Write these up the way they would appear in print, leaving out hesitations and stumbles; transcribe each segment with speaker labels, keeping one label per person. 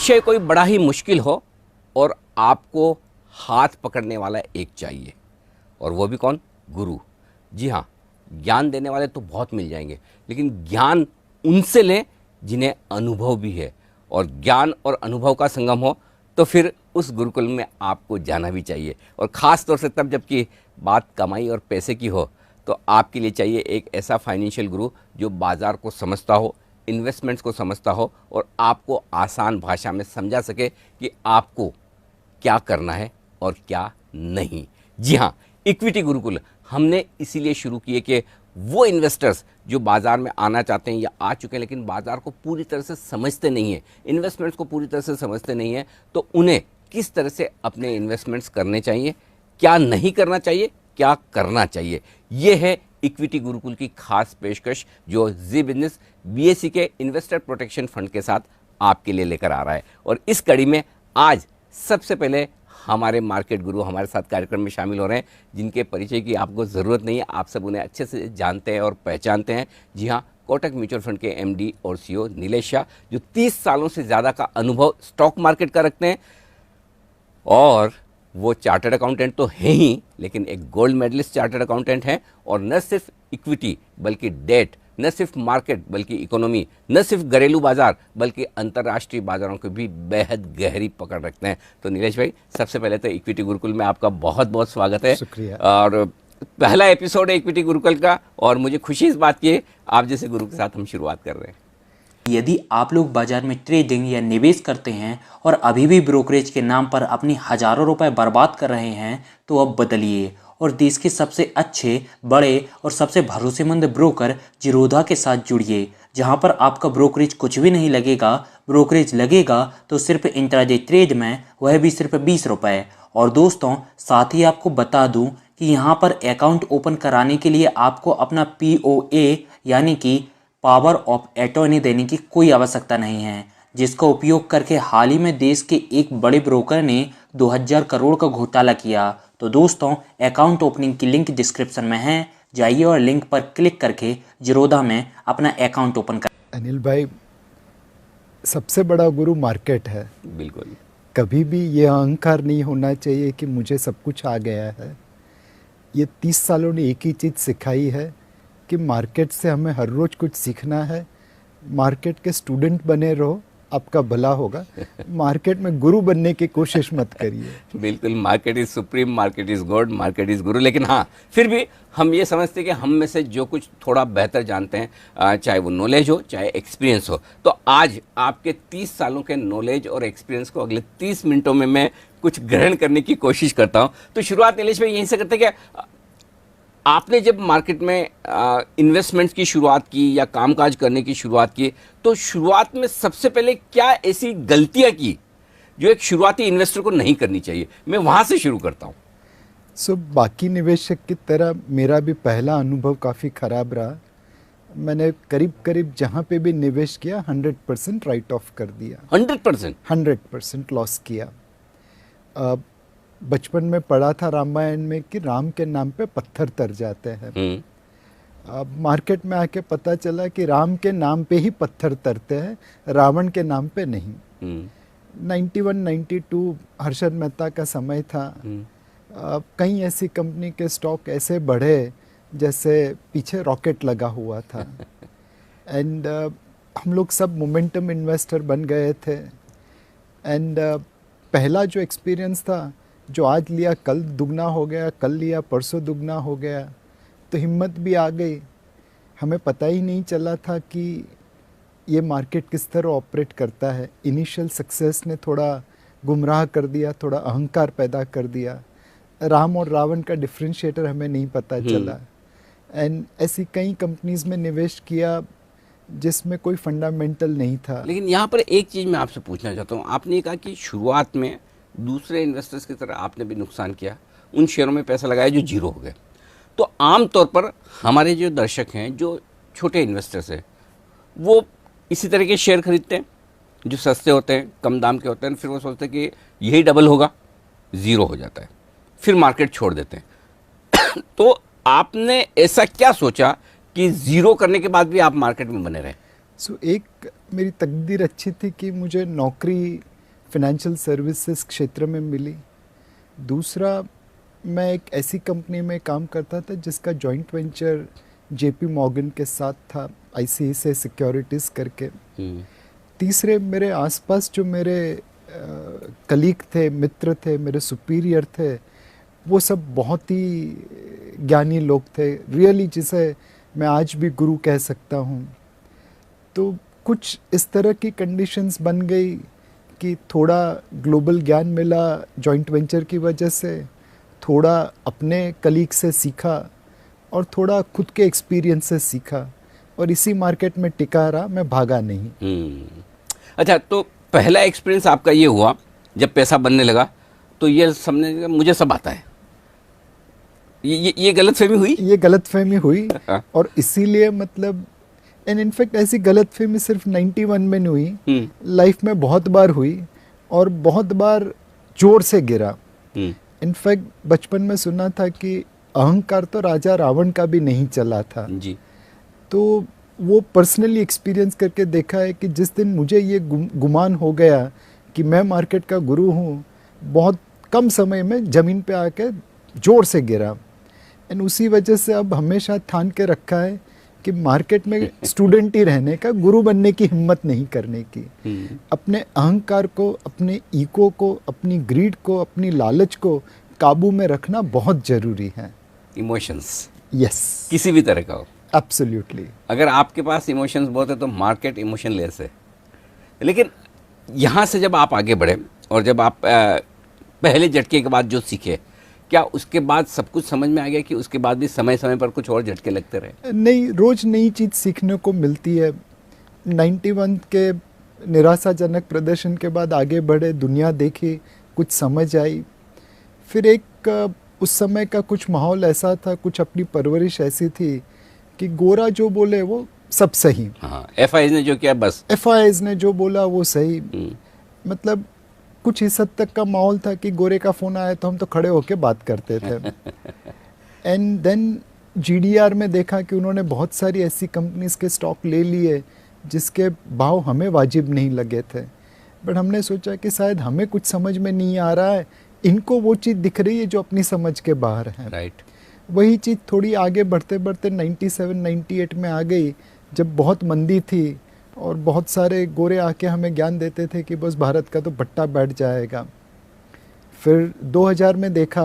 Speaker 1: विषय कोई बड़ा ही मुश्किल हो और आपको हाथ पकड़ने वाला एक चाहिए, और वो भी कौन? गुरु। जी हाँ, ज्ञान देने वाले तो बहुत मिल जाएंगे, लेकिन ज्ञान उनसे लें जिन्हें अनुभव भी है, और ज्ञान और अनुभव का संगम हो तो फिर उस गुरुकुल में आपको जाना भी चाहिए। और ख़ास तौर से तब जबकि बात कमाई और पैसे की हो, तो आपके लिए चाहिए एक ऐसा फाइनेंशियल गुरु जो बाज़ार को समझता हो, इन्वेस्टमेंट्स को समझता हो, और आपको आसान भाषा में समझा सके कि आपको क्या करना है और क्या नहीं। जी हाँ, इक्विटी गुरुकुल हमने इसीलिए शुरू किए कि वो इन्वेस्टर्स जो बाज़ार में आना चाहते हैं या आ चुके हैं लेकिन बाज़ार को पूरी तरह से समझते नहीं हैं, इन्वेस्टमेंट्स को पूरी तरह से समझते नहीं हैं, तो उन्हें किस तरह से अपने इन्वेस्टमेंट्स करने चाहिए, क्या नहीं करना चाहिए, क्या करना चाहिए। ये है इक्विटी गुरुकुल की खास पेशकश जो जी बिजनेस बीएसई के इन्वेस्टर प्रोटेक्शन फंड के साथ आपके लिए लेकर आ रहा है। और इस कड़ी में आज सबसे पहले हमारे मार्केट गुरु हमारे साथ कार्यक्रम में शामिल हो रहे हैं, जिनके परिचय की आपको ज़रूरत नहीं है, आप सब उन्हें अच्छे से जानते हैं और पहचानते हैं। जी हाँ, कोटक म्यूचुअल फंड के एमडी और सीईओ नीलेश शाह, जो 30 सालों से ज़्यादा का अनुभव स्टॉक मार्केट का रखते हैं, और वो चार्टर्ड अकाउंटेंट तो हैं ही, लेकिन एक गोल्ड मेडलिस्ट चार्टर्ड अकाउंटेंट हैं। और न सिर्फ इक्विटी बल्कि डेट, न सिर्फ मार्केट बल्कि इकोनॉमी, न सिर्फ घरेलू बाजार बल्कि अंतर्राष्ट्रीय बाजारों की भी बेहद गहरी पकड़ रखते हैं। तो नीलेश भाई, सबसे पहले तो इक्विटी गुरुकुल में आपका बहुत बहुत स्वागत है।
Speaker 2: शुक्रिया।
Speaker 1: और पहला एपिसोड है इक्विटी गुरुकुल का, और मुझे खुशी इस बात की है आप जैसे गुरु के साथ हम शुरुआत कर रहे हैं।
Speaker 3: यदि आप लोग बाजार में ट्रेडिंग या निवेश करते हैं और अभी भी ब्रोकरेज के नाम पर अपनी हजारों रुपए बर्बाद कर रहे हैं, तो अब बदलिए और देश के सबसे अच्छे, बड़े और सबसे भरोसेमंद ब्रोकर जिरोधा के साथ जुड़िए, जहां पर आपका ब्रोकरेज कुछ भी नहीं लगेगा। ब्रोकरेज लगेगा तो सिर्फ इंट्राडे ट्रेड में, वह भी सिर्फ 20 रुपये। और दोस्तों, साथ ही आपको बता दूं कि यहाँ पर अकाउंट ओपन कराने के लिए आपको अपना POA यानी कि पावर ऑफ अटॉर्नी देने की कोई आवश्यकता नहीं है, जिसका उपयोग करके हाल ही में देश के एक बड़े ब्रोकर ने 2000 करोड़ का घोटाला किया। तो दोस्तों, अकाउंट ओपनिंग की लिंक डिस्क्रिप्शन में है, जाइए और लिंक पर क्लिक करके जिरोधा में अपना अकाउंट ओपन कर।
Speaker 2: अनिल भाई, सबसे बड़ा गुरु मार्केट है।
Speaker 1: बिल्कुल।
Speaker 2: कभी भी ये अहंकार नहीं होना चाहिए कि मुझे सब कुछ आ गया है। ये 30 सालों ने एक ही चीज़ सिखाई है कि मार्केट से हमें हर रोज़ कुछ सीखना है। मार्केट के स्टूडेंट बने रहो, आपका भला होगा। मार्केट में गुरु बनने की कोशिश मत करिए।
Speaker 1: बिल्कुल, market is supreme, market is God, market is गुरु। लेकिन हाँ, फिर भी हम ये समझते हैं कि हम में से जो कुछ थोड़ा बेहतर जानते हैं, चाहे वो नॉलेज हो चाहे एक्सपीरियंस हो, तो आज आपके 30 सालों के नॉलेज और एक्सपीरियंस को अगले 30 मिनटों में मैं कुछ ग्रहण करने की कोशिश करता हूँ। तो शुरुआत नीलेश भाई यहीं से करते हैं कि आपने जब मार्केट में इन्वेस्टमेंट्स की शुरुआत की या कामकाज करने की शुरुआत की, तो शुरुआत में सबसे पहले क्या ऐसी गलतियां की जो एक शुरुआती इन्वेस्टर को नहीं करनी चाहिए? मैं वहां से शुरू करता हूं।
Speaker 2: बाकी निवेशक की तरह मेरा भी पहला अनुभव काफ़ी ख़राब रहा। मैंने करीब करीब जहाँ पे भी निवेश किया 100% राइट ऑफ कर दिया। 100% लॉस किया। बचपन में पढ़ा था रामायण में कि राम के नाम पे पत्थर तर जाते हैं। अब मार्केट में आके पता चला कि राम के नाम पे ही पत्थर तरते हैं, रावण के नाम पे नहीं। 91-92 हर्षद मेहता का समय था। कई ऐसी कंपनी के स्टॉक ऐसे बढ़े जैसे पीछे रॉकेट लगा हुआ था। एंड हम लोग सब मोमेंटम इन्वेस्टर बन गए थे। एंड पहला जो एक्सपीरियंस था, जो आज लिया कल दुगना हो गया, कल लिया परसों दुगना हो गया, तो हिम्मत भी आ गई। हमें पता ही नहीं चला था कि ये मार्केट किस तरह ऑपरेट करता है। इनिशियल सक्सेस ने थोड़ा गुमराह कर दिया, थोड़ा अहंकार पैदा कर दिया। राम और रावण का डिफरेंशिएटर हमें नहीं पता चला। एंड ऐसी कई कंपनीज में निवेश किया जिसमें कोई फंडामेंटल नहीं था।
Speaker 1: लेकिन यहाँ पर एक चीज़ मैं आपसे पूछना चाहता हूँ। आपने कहा कि शुरुआत में दूसरे इन्वेस्टर्स की तरह आपने भी नुकसान किया, उन शेयरों में पैसा लगाया जो जीरो हो गए। तो आमतौर पर हमारे जो दर्शक हैं, जो छोटे इन्वेस्टर्स हैं, वो इसी तरह के शेयर खरीदते हैं जो सस्ते होते हैं, कम दाम के होते हैं, फिर वो सोचते हैं कि यही डबल होगा, ज़ीरो हो जाता है, फिर मार्केट छोड़ देते हैं। तो आपने ऐसा क्या सोचा कि ज़ीरो करने के बाद भी आप मार्केट में बने रहे?
Speaker 2: एक मेरी तकदीर अच्छी थी कि मुझे नौकरी फाइनेंशियल सर्विसेज क्षेत्र में मिली। दूसरा, मैं एक ऐसी कंपनी में काम करता था जिसका जॉइंट वेंचर जेपी मॉर्गन के साथ था, आईसीआईसीआई सिक्योरिटीज़ करके। तीसरे, मेरे आसपास जो मेरे कलीग थे, मित्र थे, मेरे सुपीरियर थे, वो सब बहुत ही ज्ञानी लोग थे, रियली जिसे मैं आज भी गुरु कह सकता हूँ। तो कुछ इस तरह की कंडीशंस बन गई कि थोड़ा ग्लोबल ज्ञान मिला जॉइंट वेंचर की वजह से, थोड़ा अपने कलीग से सीखा और थोड़ा खुद के एक्सपीरियंस से सीखा, और इसी मार्केट में टिका रहा, मैं भागा नहीं।
Speaker 1: अच्छा, तो पहला एक्सपीरियंस आपका ये हुआ जब पैसा बनने लगा, तो ये समझने मुझे सब आता है, ये गलतफहमी हुई?
Speaker 2: ये गलतफहमी हुई और इसीलिए मतलब, एंड इनफैक्ट ऐसी गलतफहमी सिर्फ 91 में नहीं हुई, लाइफ में बहुत बार हुई और बहुत बार जोर से गिरा। इनफैक्ट बचपन में सुना था कि अहंकार तो राजा रावण का भी नहीं चला था
Speaker 1: जी।
Speaker 2: तो वो पर्सनली एक्सपीरियंस करके देखा है कि जिस दिन मुझे ये गुमान हो गया कि मैं मार्केट का गुरु हूँ, बहुत कम समय में ज़मीन पे आके जोर से गिरा। एंड उसी वजह से अब हमेशा ठान के रखा है कि मार्केट में स्टूडेंट ही रहने का, गुरु बनने की हिम्मत नहीं करने की। अपने अहंकार को, अपने ईगो को, अपनी ग्रीड को, अपनी लालच को काबू में रखना बहुत ज़रूरी है।
Speaker 1: इमोशंस,
Speaker 2: यस,
Speaker 1: किसी भी तरह का हो,
Speaker 2: एब्सोल्युटली।
Speaker 1: अगर आपके पास इमोशंस बहुत है तो मार्केट इमोशनलेस है। लेकिन यहाँ से जब आप आगे बढ़े और जब आप पहले झटके के बाद जो सीखे, क्या उसके बाद सब कुछ समझ में आ गया कि उसके बाद भी समय समय पर कुछ और झटके लगते रहे?
Speaker 2: नहीं, रोज नई चीज़ सीखने को मिलती है। 91 के निराशाजनक प्रदर्शन के बाद आगे बढ़े, दुनिया देखी, कुछ समझ आई। फिर एक उस समय का कुछ माहौल ऐसा था, कुछ अपनी परवरिश ऐसी थी कि गोरा जो बोले वो सब सही।
Speaker 1: हाँ, एफआईज ने जो किया बस,
Speaker 2: एफआईज ने जो बोला वो सही। मतलब कुछ इस हद तक का माहौल था कि गोरे का फ़ोन आया तो हम तो खड़े होके बात करते थे। एंड देन जीडीआर में देखा कि उन्होंने बहुत सारी ऐसी कंपनीज के स्टॉक ले लिए जिसके भाव हमें वाजिब नहीं लगे थे, बट हमने सोचा कि शायद हमें कुछ समझ में नहीं आ रहा है, इनको वो चीज़ दिख रही है जो अपनी समझ के बाहर है।
Speaker 1: राइट।
Speaker 2: वही चीज़ थोड़ी आगे बढ़ते बढ़ते 97-98 में आ गई, जब बहुत मंदी थी और बहुत सारे गोरे आके हमें ज्ञान देते थे कि बस भारत का तो भट्टा बैठ जाएगा। फिर 2000 में देखा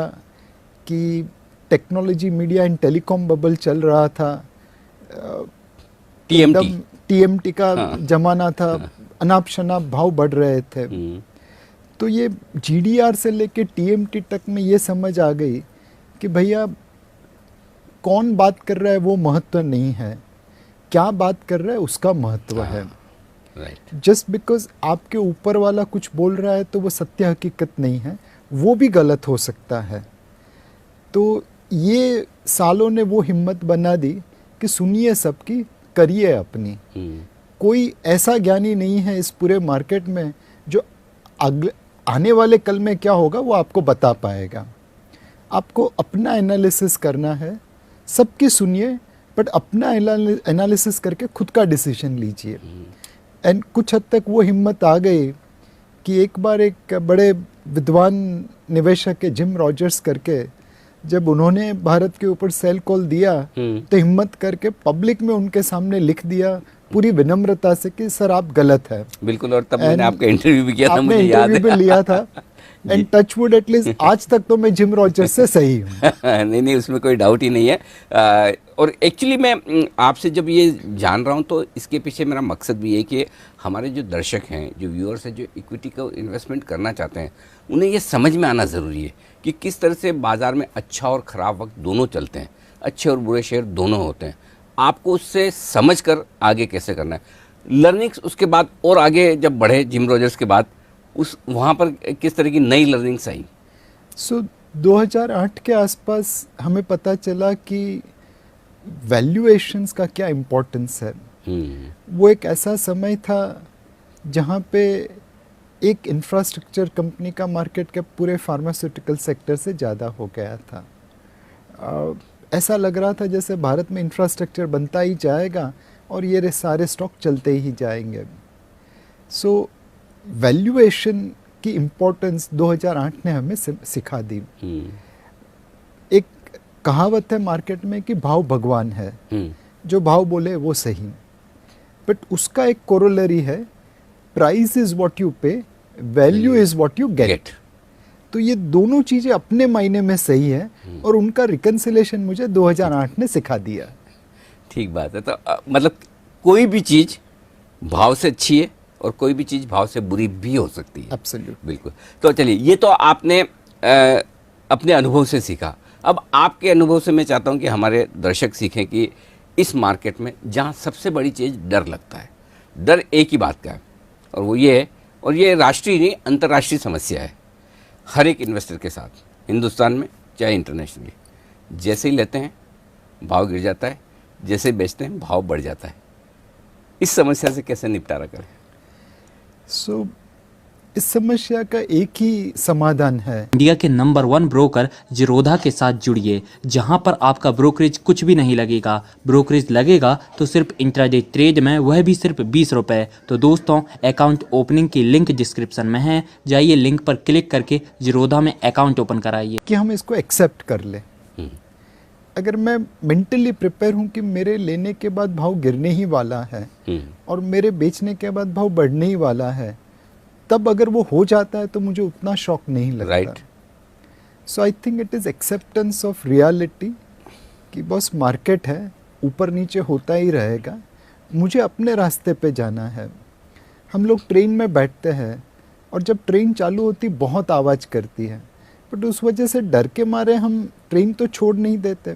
Speaker 2: कि technology, media and telecom bubble चल रहा था, टीएमटी का जमाना था, अनाप शनाप भाव बढ़ रहे थे। तो ये जीडीआर से लेके टीएमटी तक में ये समझ आ गई कि भैया कौन बात कर रहा है वो महत्व नहीं है, क्या बात कर रहा है उसका महत्व है।
Speaker 1: राइट।
Speaker 2: जस्ट बिकॉज आपके ऊपर वाला कुछ बोल रहा है तो वो सत्य हकीकत नहीं है, वो भी गलत हो सकता है। तो ये सालों ने वो हिम्मत बना दी कि सुनिए सबकी, करिए अपनी। कोई ऐसा ज्ञानी नहीं है इस पूरे मार्केट में जो आने वाले कल में क्या होगा वो आपको बता पाएगा। आपको अपना एनालिसिस करना है, सबकी सुनिए, बट अपना एनालिसिस करके खुद का डिसीजन लीजिए। एंड कुछ हद तक वो हिम्मत आ गई कि एक बार एक बड़े विद्वान निवेशक के जिम रॉजर्स करके, जब उन्होंने भारत के ऊपर सेल कॉल दिया तो हिम्मत करके पब्लिक में उनके सामने लिख दिया पूरी विनम्रता से कि सर आप गलत है।
Speaker 1: बिल्कुल, और तब मैंने आपका इंटरव्यू भी किया था, मुझे याद है।
Speaker 2: इंटरव्यू भी लिया था। एंड टचवुड एटलीस्ट आज तक तो मैं जिम रॉजर्स से सही हूँ।
Speaker 1: नहीं, उसमें कोई डाउट ही नहीं है। और एक्चुअली मैं आपसे जब ये जान रहा हूँ तो इसके पीछे मेरा मकसद भी है कि हमारे जो दर्शक हैं, जो व्यूअर्स हैं, जो इक्विटी का इन्वेस्टमेंट करना चाहते हैं, उन्हें ये समझ में आना ज़रूरी है कि किस तरह से बाज़ार में अच्छा और ख़राब वक्त दोनों चलते हैं, अच्छे और बुरे शेयर दोनों होते हैं। आपको उससे समझ कर आगे कैसे करना है, लर्निंग्स उसके बाद और आगे जब बढ़े जिम रॉजर्स के बाद, उस वहाँ पर किस तरह की नई लर्निंग्स आई?
Speaker 2: सो 2008 के आसपास हमें पता चला कि वैल्यूएशंस का क्या इम्पोर्टेंस है। वो एक ऐसा समय था जहाँ पे एक इंफ्रास्ट्रक्चर कंपनी का मार्केट कैप पूरे फार्मास्यूटिकल सेक्टर से ज़्यादा हो गया था। ऐसा लग रहा था जैसे भारत में इंफ्रास्ट्रक्चर बनता ही जाएगा और ये सारे स्टॉक चलते ही जाएंगे। सो वैल्यूएशन की इम्पोर्टेंस 2008 ने हमें सिखा दी। एक कहावत है मार्केट में कि भाव भगवान है, जो भाव बोले वो सही, बट उसका एक कोरोलरी है, प्राइस इज व्हाट यू पे, value is what you get. तो ये दोनों चीजें अपने मायने में सही है और उनका रिकंसिलेशन मुझे 2008 ने सिखा दिया।
Speaker 1: ठीक बात है। तो मतलब कोई भी चीज़ भाव से अच्छी है और कोई भी चीज़ भाव से बुरी भी हो सकती है।
Speaker 2: एब्सोल्यूट,
Speaker 1: बिल्कुल। तो चलिए, ये तो आपने अपने अनुभव से सीखा। अब आपके अनुभव से मैं चाहता हूँ कि हमारे दर्शक सीखें कि इस मार्केट में जहाँ सबसे बड़ी चीज़ डर लगता है, डर एक ही बात का है और वो ये है, और ये राष्ट्रीय नहीं अंतर्राष्ट्रीय समस्या है हर एक इन्वेस्टर के साथ, हिंदुस्तान में चाहे इंटरनेशनली। जैसे ही लेते हैं भाव गिर जाता है, जैसे ही बेचते हैं भाव बढ़ जाता है। इस समस्या से कैसे निपटारा करें?
Speaker 2: सो इस समस्या का एक ही समाधान है।
Speaker 3: इंडिया के नंबर 1 ब्रोकर जीरोधा के साथ जुड़िए, जहां पर आपका ब्रोकरेज कुछ भी नहीं लगेगा। ब्रोकरेज लगेगा तो सिर्फ इंट्राडे ट्रेड में, वह भी सिर्फ 20 रुपए। तो दोस्तों, अकाउंट ओपनिंग की लिंक डिस्क्रिप्शन में है, जाइए लिंक पर क्लिक करके जीरोधा में अकाउंट ओपन कराइए।
Speaker 2: कि हम इसको एक्सेप्ट कर ले। अगर मैं मेंटली प्रिपेयर हूँ कि मेरे लेने के बाद भाव गिरने ही वाला है और मेरे बेचने के बाद भाव बढ़ने ही वाला है, तब अगर वो हो जाता है तो मुझे उतना शॉक नहीं लगता।
Speaker 1: Right.
Speaker 2: So I think it is acceptance of reality कि बस मार्केट है, ऊपर नीचे होता ही रहेगा, मुझे अपने रास्ते पे जाना है। हम लोग ट्रेन में बैठते हैं और जब ट्रेन चालू होती बहुत आवाज़ करती है, बट उस वजह से डर के मारे हम ट्रेन तो छोड़ नहीं देते।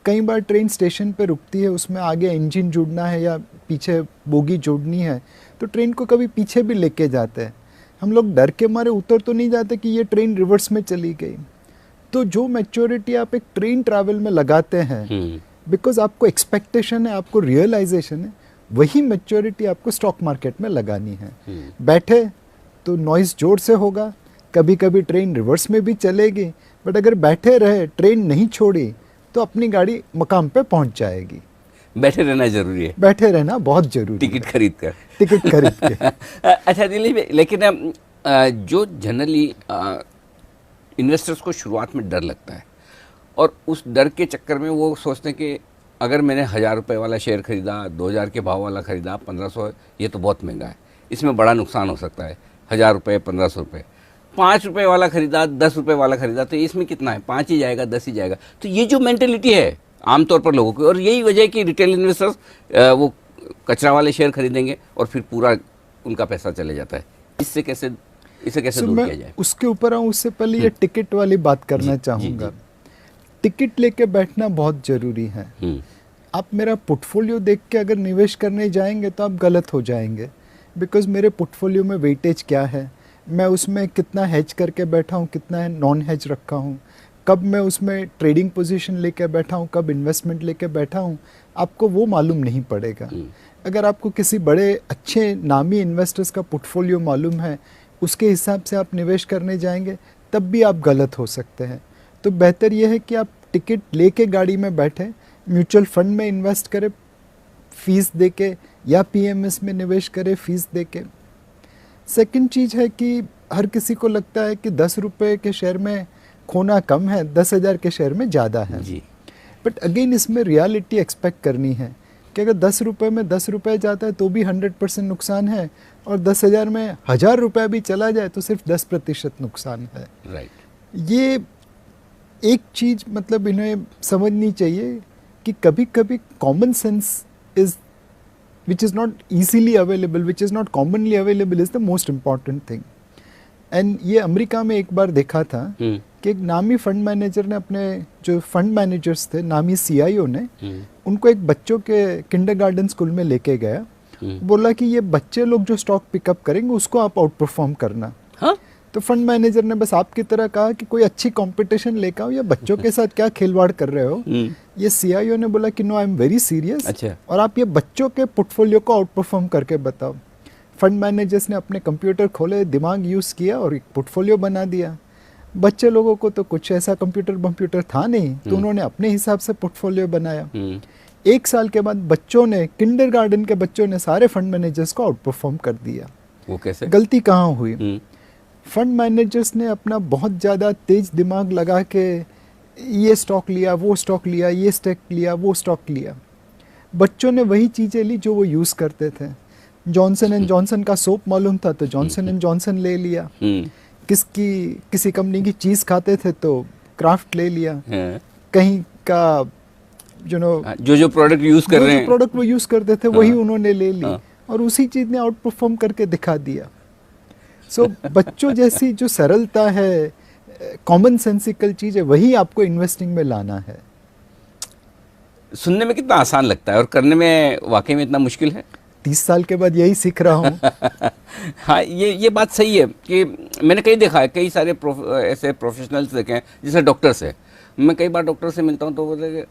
Speaker 2: कई बार ट्रेन स्टेशन पे रुकती है, उसमें आगे इंजन जोड़ना है या पीछे बोगी जोड़नी है, तो ट्रेन को कभी पीछे भी लेके जाते हैं। हम लोग डर के मारे उतर तो नहीं जाते कि ये ट्रेन रिवर्स में चली गई। तो जो मैच्योरिटी आप एक ट्रेन ट्रैवल में लगाते हैं, बिकॉज आपको एक्सपेक्टेशन है, आपको रियलाइजेशन है, वही मैच्योरिटी आपको स्टॉक मार्केट में लगानी है। बैठे तो नॉइज जोर से होगा, कभी कभी ट्रेन रिवर्स में भी चलेगी, बट अगर बैठे रहे, ट्रेन नहीं छोड़ी, तो अपनी गाड़ी मकाम पे पहुंच जाएगी।
Speaker 1: बैठे रहना जरूरी है,
Speaker 2: बैठे रहना बहुत जरूरी
Speaker 1: टिकट खरीद कर।
Speaker 2: टिकट खरीद के।
Speaker 1: अच्छा दिलीप, लेकिन जो जनरली इन्वेस्टर्स को शुरुआत में डर लगता है और उस डर के चक्कर में वो सोचते हैं कि अगर मैंने 1000 रुपये वाला शेयर खरीदा, 2000 के भाव वाला खरीदा, 1500, ये तो बहुत महंगा है, इसमें बड़ा नुकसान हो सकता है। 1000 रुपये, 1500 रुपये, 5 रुपये वाला खरीदा, 10 रुपये वाला खरीदा, तो इसमें कितना है, 5 ही जाएगा, 10 ही जाएगा। तो ये जो मेंटेलिटी है आमतौर पर लोगों की, और यही वजह है कि रिटेल इन्वेस्टर्स वो कचरा वाले शेयर खरीदेंगे और फिर पूरा उनका पैसा चले जाता है। इसे कैसे दूर किया जाए?
Speaker 2: उसके ऊपर आऊँ उससे पहले ये टिकट वाली बात करना चाहूँगा। टिकट लेके बैठना बहुत जरूरी है। आप मेरा पोर्टफोलियो देख के अगर निवेश करने जाएंगे तो आप गलत हो जाएंगे, बिकॉज मेरे पोर्टफोलियो में वेटेज क्या है, मैं उसमें कितना हेज करके बैठा हूँ, कितना नॉन हेज रखा हूँ, कब मैं उसमें ट्रेडिंग पोजीशन लेके बैठा हूँ, कब इन्वेस्टमेंट लेके बैठा हूँ, आपको वो मालूम नहीं पड़ेगा। अगर आपको किसी बड़े अच्छे नामी इन्वेस्टर्स का पोर्टफोलियो मालूम है, उसके हिसाब से आप निवेश करने जाएंगे, तब भी आप गलत हो सकते हैं। तो बेहतर यह है कि आप टिकट लेके गाड़ी में बैठे, म्यूचुअल फंड में इन्वेस्ट करें फीस दे के, या पीएमएस में निवेश करें फीस दे के। सेकेंड चीज़ है कि हर किसी को लगता है कि 10 रुपये के शेयर में खोना कम है, 10,000 के शेयर में ज़्यादा है। बट अगेन इसमें रियलिटी एक्सपेक्ट करनी है कि अगर 10 रुपये में 10 रुपये जाता है तो भी 100% नुकसान है, और 10,000 में 1000 रुपये भी चला जाए तो सिर्फ 10% नुकसान है।
Speaker 1: राइट।
Speaker 2: ये एक चीज़ मतलब इन्हें समझनी चाहिए कि कभी कभी common sense is which is not easily available, which is not commonly available is the most important thing. And ये अमेरिका में एक बार देखा था कि एक नामी फंड मैनेजर ने अपने जो फंड मैनेजर्स थे, नामी सीआईओ ने उनको एक बच्चों के किंडरगार्टन स्कूल में लेके गया, बोला कि ये बच्चे लोग जो स्टॉक पिकअप करेंगे उसको आप आउट परफॉर्म करना। हाँ? तो फंड मैनेजर ने बस आपकी तरह कहा कि कोई अच्छी कंपटीशन लेकर आओ, या बच्चों के साथ क्या खिलवाड़ कर रहे हो। ये सीआईओ ने बोला कि no, I am very serious. अच्छा। और आप ये बच्चों के पोर्टफोलियो को आउट परफॉर्म करके बताओ। फंड मैनेजर्स ने अपने कंप्यूटर खोले, दिमाग यूज़ किया और एक पोर्टफोलियो बना दिया। बच्चे लोगों को तो कुछ ऐसा कंप्यूटर था नहीं, तो उन्होंने अपने हिसाब से पोर्टफोलियो बनाया। 1 साल के बाद बच्चों ने, किंडरगार्टन के बच्चों ने सारे फंड मैनेजर्स को आउट परफॉर्म कर दिया।
Speaker 1: वो कैसे?
Speaker 2: गलती कहाँ हुई? फंड मैनेजर्स ने अपना बहुत ज़्यादा तेज दिमाग लगा के ये स्टॉक लिया, वो स्टॉक लिया, ये स्टॉक लिया, वो स्टॉक लिया। बच्चों ने वही चीज़ें ली जो वो यूज़ करते थे। जॉनसन एंड जॉनसन का सोप मालूम था तो जॉनसन एंड जॉनसन ले लिया। किसी कंपनी की चीज़ खाते थे तो क्राफ्ट ले लिया। कहीं का
Speaker 1: जो प्रोडक्ट यूज़ कर रहे हैं,
Speaker 2: प्रोडक्ट वो यूज़ करते थे वही उन्होंने ले ली और उसी चीज़ ने आउट परफॉर्म करके दिखा दिया। सो बच्चों जैसी जो सरलता है, कॉमन सेंसिकल चीज़ है, वही आपको इन्वेस्टिंग में लाना है।
Speaker 1: सुनने में कितना आसान लगता है और करने में वाकई में इतना मुश्किल है।
Speaker 2: 30 साल के बाद यही सीख रहा हूँ।
Speaker 1: हाँ, ये बात सही है कि मैंने कई देखा है, कई सारे ऐसे प्रोफेशनल्स देखे हैं, जैसे डॉक्टर्स है। मैं कई बार डॉक्टर से मिलता हूँ तो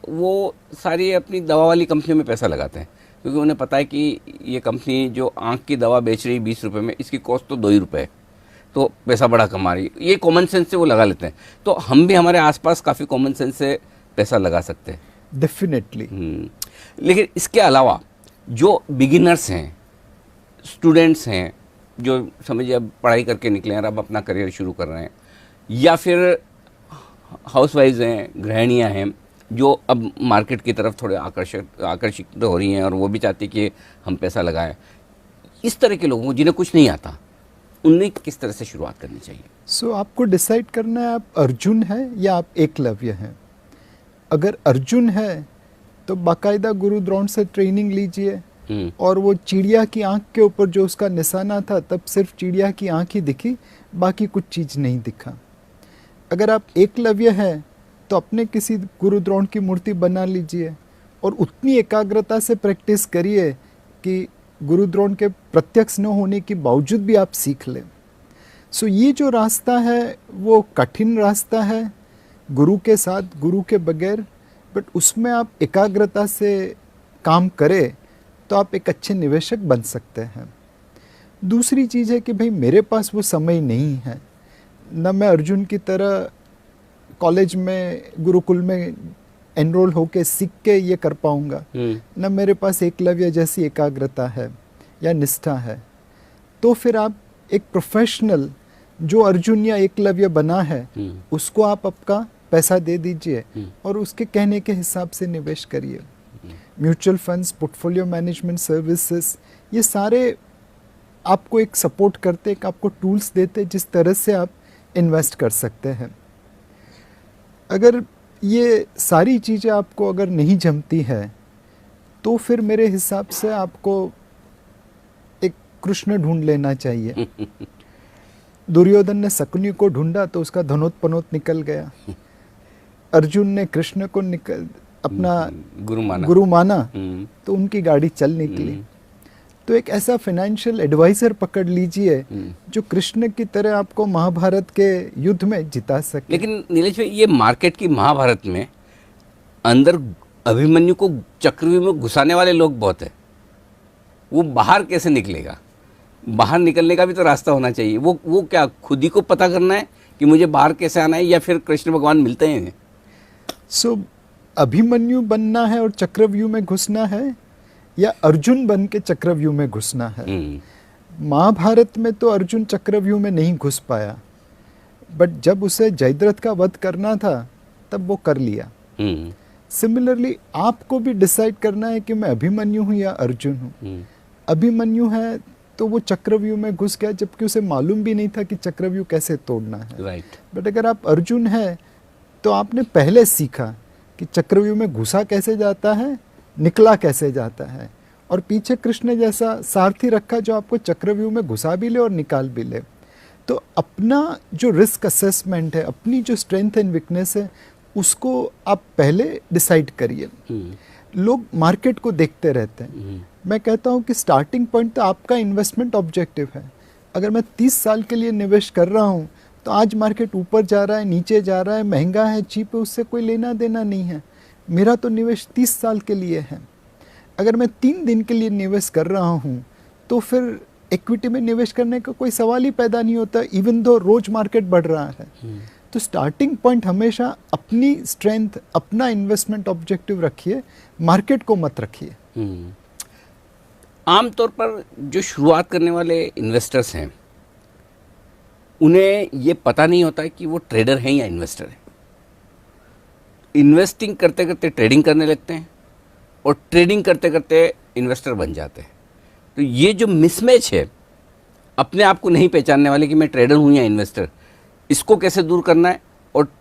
Speaker 1: वो सारी अपनी दवा वाली कंपनियों में पैसा लगाते हैं, क्योंकि उन्हें पता है कि ये कंपनी जो आँख की दवा बेच रही 20 रुपये में, इसकी कॉस्ट तो 2 ही रुपये है, तो पैसा बड़ा कमा रही है। ये कॉमन सेंस से वो लगा लेते हैं। तो हम भी हमारे आसपास काफ़ी कॉमन सेंस से पैसा लगा सकते हैं,
Speaker 2: डेफिनेटली।
Speaker 1: लेकिन इसके अलावा जो बिगिनर्स हैं, स्टूडेंट्स हैं, जो समझिए अब पढ़ाई करके निकले हैं और अब अपना करियर शुरू कर रहे हैं, या फिर हाउसवाइफ्स हैं, गृहिणियाँ हैं, जो अब मार्केट की तरफ थोड़े आकर्षित हो रही हैं और वो भी चाहती कि हम पैसा लगाएं, इस तरह के लोगों को जिन्हें कुछ नहीं आता, उन्हें किस तरह से शुरुआत करनी चाहिए?
Speaker 2: सो आपको डिसाइड करना है आप अर्जुन है या आप एकलव्य हैं। अगर अर्जुन है तो बाकायदा गुरु द्रोण से ट्रेनिंग लीजिए और वो चिड़िया की आंख के ऊपर जो उसका निशाना था, तब सिर्फ चिड़िया की आंख ही दिखी, बाकी कुछ चीज़ नहीं दिखा। अगर आप एकलव्य हैं तो अपने किसी गुरु द्रोण की मूर्ति बना लीजिए और उतनी एकाग्रता से प्रैक्टिस करिए कि गुरु द्रोण के प्रत्यक्ष न होने के बावजूद भी आप सीख लें। सो ये जो रास्ता है वो कठिन रास्ता है, गुरु के साथ, गुरु के बगैर, बट उसमें आप एकाग्रता से काम करें तो आप एक अच्छे निवेशक बन सकते हैं। दूसरी चीज़ है कि भाई मेरे पास वो समय नहीं है, न मैं अर्जुन की तरह कॉलेज में गुरुकुल में एनरोल होके सीख के ये कर पाऊंगा, न मेरे पास एकलव्य जैसी एकाग्रता है या निष्ठा है। तो फिर आप एक प्रोफेशनल जो अर्जुन या एकलव्य बना है उसको आप आपका पैसा दे दीजिए और उसके कहने के हिसाब से निवेश करिए। Mutual funds, portfolio management services, ये सारे आपको एक सपोर्ट करते, एक आपको टूल्स देते जिस तरह से आप इन्वेस्ट कर सकते हैं। अगर ये सारी चीज़ें आपको अगर नहीं जमती है तो फिर मेरे हिसाब से आपको एक कृष्ण ढूंढ लेना चाहिए। दुर्योधन ने शकुनी को ढूंढा तो उसका धनोत्पनोत निकल गया। अर्जुन ने कृष्ण को अपना गुरु माना तो उनकी गाड़ी चल निकली। तो एक ऐसा फाइनेंशियल एडवाइजर पकड़ लीजिए जो कृष्ण की तरह आपको महाभारत के युद्ध में जिता सके।
Speaker 1: लेकिन नीलेश भाई, ये मार्केट की महाभारत में अंदर अभिमन्यु को चक्रव्यूह में घुसाने वाले लोग बहुत है, वो बाहर कैसे निकलेगा? बाहर निकलने का भी तो रास्ता होना चाहिए। वो क्या खुद ही को पता करना है कि मुझे बाहर कैसे आना है, या फिर कृष्ण भगवान मिलते हैं?
Speaker 2: सो अभिमन्यु बनना है और चक्रव्यूह में घुसना है, या अर्जुन बन के चक्रव्यूह में घुसना है? महाभारत में तो अर्जुन चक्रव्यूह में नहीं घुस पाया, बट जब उसे जयद्रथ का वध करना था तब वो कर लिया। सिमिलरली आपको भी डिसाइड करना है कि मैं अभिमन्यु हूँ या अर्जुन हूँ। अभिमन्यु है तो वो चक्रव्यूह में घुस गया जबकि उसे मालूम भी नहीं था कि चक्रव्यूह कैसे तोड़ना है।
Speaker 1: राइट।
Speaker 2: बट अगर आप अर्जुन है तो आपने पहले सीखा कि चक्रव्यूह में घुसा कैसे जाता है, निकला कैसे जाता है, और पीछे कृष्ण जैसा सारथी रखा जो आपको चक्रव्यूह में घुसा भी ले और निकाल भी ले। तो अपना जो रिस्क असेसमेंट है, अपनी जो स्ट्रेंथ एंड वीकनेस है, उसको आप पहले डिसाइड करिए। लोग मार्केट को देखते रहते हैं। मैं कहता हूँ कि स्टार्टिंग पॉइंट तो आपका इन्वेस्टमेंट ऑब्जेक्टिव है। अगर मैं 30 साल के लिए निवेश कर रहा हूँ तो आज मार्केट ऊपर जा रहा है, नीचे जा रहा है, महंगा है, चीप है, उससे कोई लेना देना नहीं है। मेरा तो निवेश 30 साल के लिए है। अगर मैं 3 दिन के लिए निवेश कर रहा हूँ तो फिर इक्विटी में निवेश करने का कोई सवाल ही पैदा नहीं होता, इवन दो रोज मार्केट बढ़ रहा है। तो स्टार्टिंग पॉइंट हमेशा अपनी स्ट्रेंथ, अपना इन्वेस्टमेंट ऑब्जेक्टिव रखिए, मार्केट को मत रखिए।
Speaker 1: आमतौर पर जो शुरुआत करने वाले इन्वेस्टर्स हैं उन्हें ये पता नहीं होता है कि वो ट्रेडर हैं या इन्वेस्टर हैं। इन्वेस्टिंग करते करते ट्रेडिंग करने लगते हैं और ट्रेडिंग करते करते इन्वेस्टर बन जाते हैं। तो ये जो मिसमैच है, अपने आप को नहीं पहचानने वाले कि मैं ट्रेडर हूँ या इन्वेस्टर, इसको कैसे दूर करना है और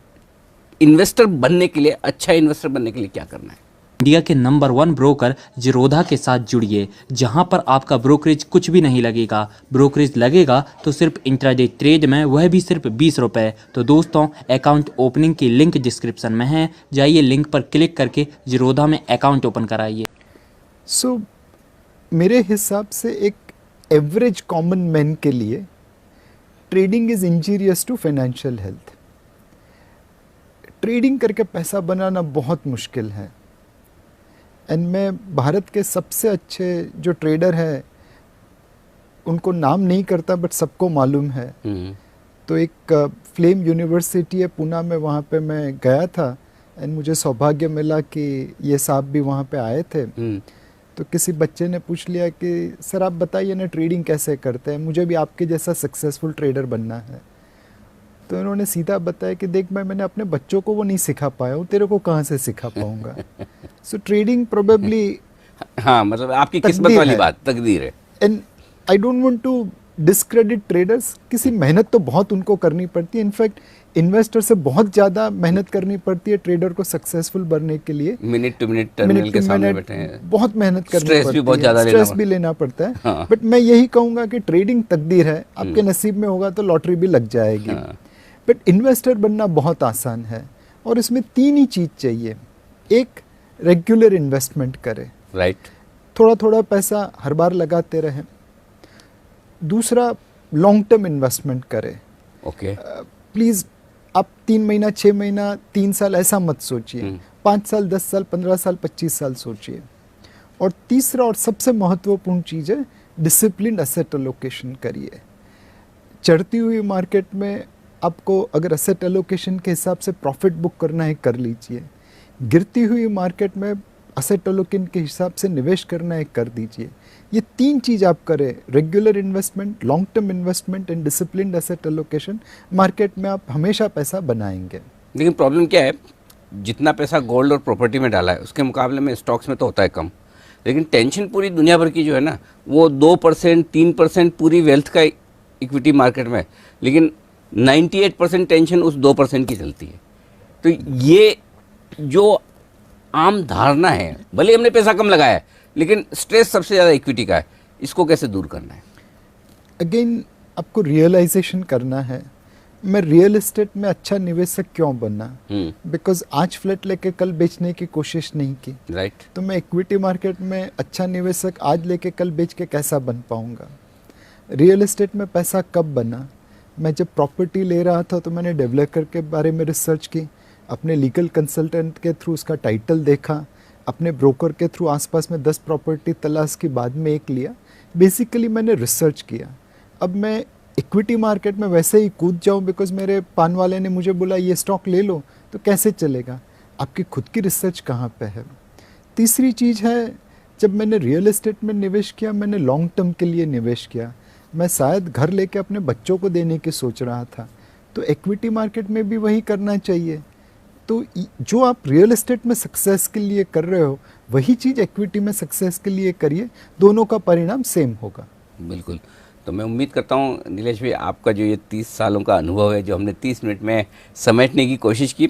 Speaker 1: इन्वेस्टर बनने के लिए, अच्छा इन्वेस्टर बनने के लिए क्या करना है।
Speaker 3: इंडिया के नंबर 1 ब्रोकर जीरोधा के साथ जुड़िए, जहां पर आपका ब्रोकरेज कुछ भी नहीं लगेगा। ब्रोकरेज लगेगा तो सिर्फ इंट्राडे ट्रेड में, वह भी सिर्फ 20 रुपये। तो दोस्तों, अकाउंट ओपनिंग की लिंक डिस्क्रिप्शन में है, जाइए लिंक पर क्लिक करके जीरोधा में अकाउंट ओपन कराइए।
Speaker 2: सो मेरे हिसाब से एक एवरेज कॉमन मैन के लिए trading is injurious to financial health. Trading करके पैसा बनाना बहुत मुश्किल है। एंड मैं भारत के सबसे अच्छे जो ट्रेडर हैं उनको नाम नहीं करता, बट सबको मालूम है। तो एक फ्लेम यूनिवर्सिटी है पूना में, वहाँ पे मैं गया था एंड मुझे सौभाग्य मिला कि ये साहब भी वहाँ पे आए थे। तो किसी बच्चे ने पूछ लिया कि सर आप बताइए ना ट्रेडिंग कैसे करते हैं, मुझे भी आपके जैसा सक्सेसफुल ट्रेडर बनना है। तो इन्होंने सीधा बताया कि देख मैंने अपने बच्चों को वो नहीं सिखा पाया हूँ, तेरे को कहाँ से सिखा पाऊंगा। सो ट्रेडिंग प्रोबेबली,
Speaker 1: हाँ, मतलब आपकी किस्मत वाली बात, तकदीर है।
Speaker 2: And I don't want to discredit traders, किसी मेहनत तो बहुत उनको करनी पड़ती है। इनफैक्ट इन्वेस्टर से बहुत ज़्यादा मेहनत करनी पड़ती है ट्रेडर को सक्सेसफुल बनने के लिए।
Speaker 1: मिनट टू मिनट टर्मिनल के सामने बैठे हैं,
Speaker 2: बहुत मेहनत करनी
Speaker 1: स्ट्रेस
Speaker 2: पड़ती
Speaker 1: भी बहुत
Speaker 2: है,
Speaker 1: ज़्यादा
Speaker 2: स्ट्रेस भी लेना पड़ता है।
Speaker 1: हाँ।
Speaker 2: बट मैं यही कहूँगा कि ट्रेडिंग तकदीर है, आपके नसीब में होगा तो लॉटरी भी लग जाएगी।
Speaker 1: हाँ।
Speaker 2: बट इन्वेस्टर बनना बहुत आसान है और इसमें 3 ही चीज़ चाहिए। एक, रेगुलर इन्वेस्टमेंट करें,
Speaker 1: राइट,
Speaker 2: थोड़ा थोड़ा पैसा हर बार लगाते रहें। दूसरा, लॉन्ग टर्म इन्वेस्टमेंट करें।
Speaker 1: ओके,
Speaker 2: प्लीज़ आप 3 महीना, 6 महीना, 3 साल ऐसा मत सोचिए। 5 साल, 10 साल, 15 साल, 25 साल सोचिए। और तीसरा और सबसे महत्वपूर्ण चीज़ है, डिसिप्लिन एसेट एलोकेशन करिए। चढ़ती हुई मार्केट में आपको अगर एसेट एलोकेशन के हिसाब से प्रॉफिट बुक करना है कर लीजिए, गिरती हुई मार्केट में एसेट एलोकेशन के हिसाब से निवेश करना है कर दीजिए। ये 3 चीज़ आप करें, regular investment, long term investment and disciplined asset allocation, market में आप हमेशा पैसा बनाएंगे।
Speaker 1: लेकिन प्रॉब्लम क्या है, जितना पैसा गोल्ड और प्रॉपर्टी में डाला है उसके मुकाबले में स्टॉक्स में तो होता है कम, लेकिन टेंशन पूरी दुनिया भर की जो है ना, वो 2%, 3% पूरी वेल्थ का इक्विटी मार्केट में, लेकिन 98% टेंशन उस 2% की चलती है। तो ये जो आम धारणा है, भले हमने पैसा कम लगाया है लेकिन स्ट्रेस सबसे ज़्यादा इक्विटी का है, इसको कैसे दूर करना है?
Speaker 2: अगेन आपको रियलाइजेशन करना है, मैं रियल एस्टेट में अच्छा निवेशक क्यों बनना। बिकॉज आज फ्लैट लेके कल बेचने की कोशिश नहीं की,
Speaker 1: राइट।
Speaker 2: तो मैं इक्विटी मार्केट में अच्छा निवेशक आज लेके कल बेच के कैसा बन पाऊंगा। रियल एस्टेट में पैसा कब बना, मैं जब प्रॉपर्टी ले रहा था तो मैंने डेवलपर के बारे में रिसर्च की, अपने लीगल कंसल्टेंट के थ्रू उसका टाइटल देखा, अपने ब्रोकर के थ्रू आसपास में 10 प्रॉपर्टी तलाश की, बाद में एक लिया। बेसिकली मैंने रिसर्च किया। अब मैं इक्विटी मार्केट में वैसे ही कूद जाऊं बिकॉज मेरे पान वाले ने मुझे बोला ये स्टॉक ले लो, तो कैसे चलेगा? आपकी खुद की रिसर्च कहाँ पे है? तीसरी चीज़ है, जब मैंने रियल एस्टेट में निवेश किया, मैंने लॉन्ग टर्म के लिए निवेश किया। मैं शायद घर लेके अपने बच्चों को देने की सोच रहा था, तो इक्विटी मार्केट में भी वही करना चाहिए। तो जो आप रियल एस्टेट में सक्सेस के लिए कर रहे हो, वही चीज़ इक्विटी में सक्सेस के लिए करिए, दोनों का परिणाम सेम होगा।
Speaker 1: बिल्कुल। तो मैं उम्मीद करता हूँ नीलेश भाई, आपका जो ये 30 सालों का अनुभव है, जो हमने 30 मिनट में समेटने की कोशिश की,